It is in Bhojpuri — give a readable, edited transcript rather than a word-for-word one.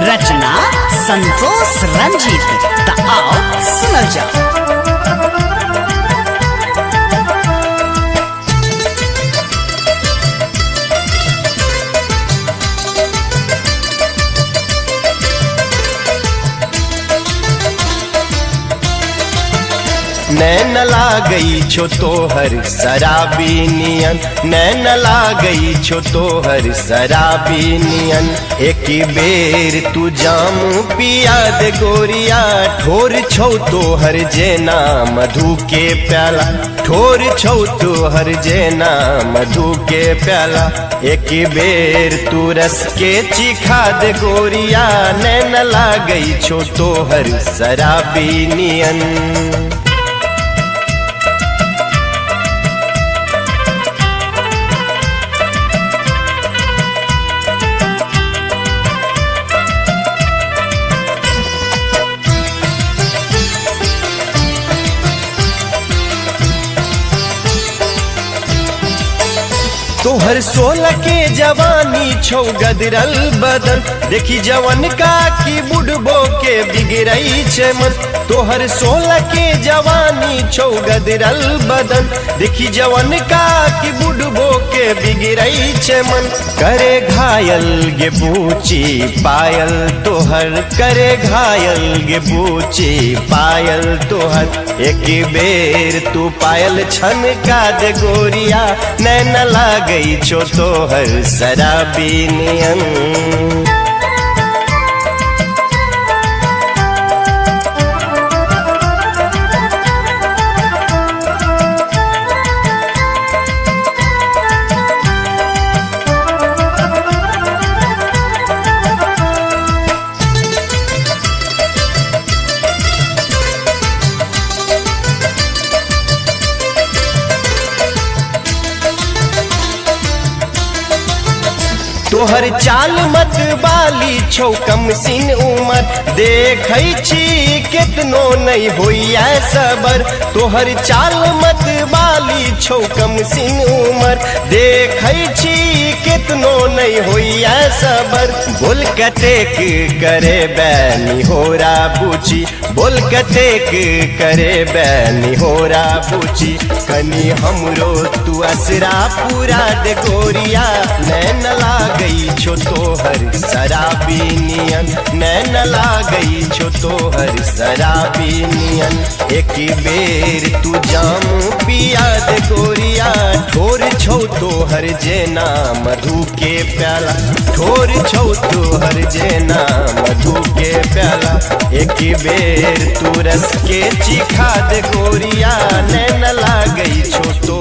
रचना संतोष रंजीत। त आओ सुनल जाओ। नैन लागई छो तोहर शराबी नियन, नैन लागई छो तोहर शराबी नियन। एक बेर तू जाम पिया दे गोरिया, ठोर छौ तोहर जेना मधु के प्याला, ठोर छौ तोहर जेना मधु के प्याला। एक बेर तू रस के चिखा दे गोरिया, नैन लागई छो तोहर शराबी नियन। तोहर 16 के जवानी छौ गदरल बदन, देखी जवन का की बुढ़बो के बिगड़ई छे मन। तोहर 16 के जवानी छौ गदरल बदन, देखी जवन का की बुढ़बो के बिगड़ई छे मन। करे घायल गे बूची पायल तोहर, करे घायल गे बूची पायल तोहर। एक बेर तू पायल छनका दे गोरिया, नैन लागई छो तोहर शराबी नियन। तोहर चाल मत बाली छौ कम सिन उमर, देखै छी केतनो नहीं होइया सबर। तोहर चाल मत बाली छौ कम सिन उमर, देखै छी केतनो नहीं होइया सबर। बोल कतेक करे बैनी होरा बूची, बोल कतेक करे बैनी होरा बूची। कनी हमरो तू असरा पूरा दे गोरिया, नैन लागई छो तोहर शराबी नियन, नैन लागई छो तोहर शराबी नियन। एक बेर तू जाम पिया दे गोरिया, ठोर छौ तोहर जेना मधु के प्याला, ठोर छौ तोहर जेना मधु के प्याला। एक बेर तू रस के चिखा दे गोरिया, नैन लागई छो तो